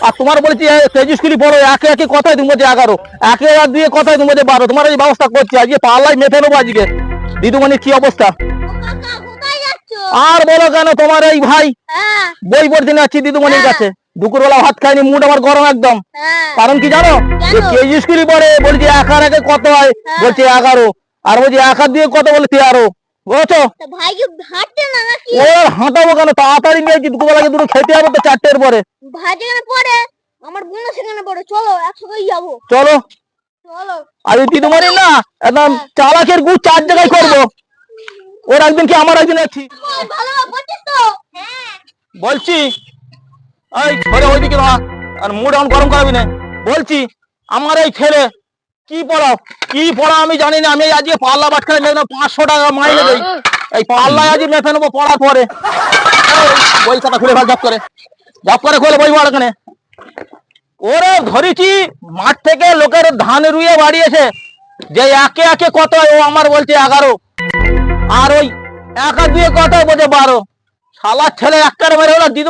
আর তোমার বলছি কেজি স্কুলে পড়ো, একে একে কথাই তুমি বলছি 11, একে এক দিয়ে কথাই তুমি বলছি 12। তোমার এই ব্যবস্থা করছি, আজকে পাল্লাই মেপে নেবো আজকে। দিদিমণির কি অবস্থা? কাকা কোথায় যাচ্ছ? আর বলো কেন, তোমার এই ভাই হ্যাঁ বই পড়তে যাচ্ছি দিদিমণির কাছে। দুপুরবেলা ভাত খাইনি, মুড আমার গরম একদম। হ্যাঁ কারণ কি জানো, যে কেজি স্কুলে পড়ে বলছি এক আর একে কত হয়, বলছে 11, আর বলছি এক হাত দিয়ে কত বলে 13, বুঝছো? তা ভাই কি হাঁটতে না নাকি? ও হাঁটাবো কেন, তাড়াতাড়ি নিয়েছি, দুপুরবেলা দুটো খেতে হবে তো 4টের পরে। ভাই যেখানে পড়ে আমার বোনও সেখানে পড়ে, চলো একসাথে যাবো। চলো। চলো আর ওই দিদিমণি না একদম চালাকের গুড় 4 জায়গায় করবো। ওর একদিন কি আমার একদিন ঠিক ভালো পড়ছিস তো? হ্যাঁ বলছি। এই ছোড়ে ওইদিকে না, আর মুড এখন গরম করাবি না। বলছি আমার এই ছেলে কি পড়াও কি পড়া আমি জানি না, আমি আজকে পাল্লা বাট খেলে মেয়ে 500 টাকা মাইনে দেই, এই পাল্লায় আজ মেপে নেবো পড়ার পরে। এই, বই খাতা খুলে ফেল, ঝপ করে খোলে বই পড়া এখানে। ওরে ধরেছি মাঠ থেকে লোকের ধান রুইয়ে বাড়িয়েছে, যে একে একে কত হয়, ও আমার বলছে 11, আর ওই এক আর দুয়ে কত বলছে 12। শালার ছেলে একটা মেরে হলো দিদি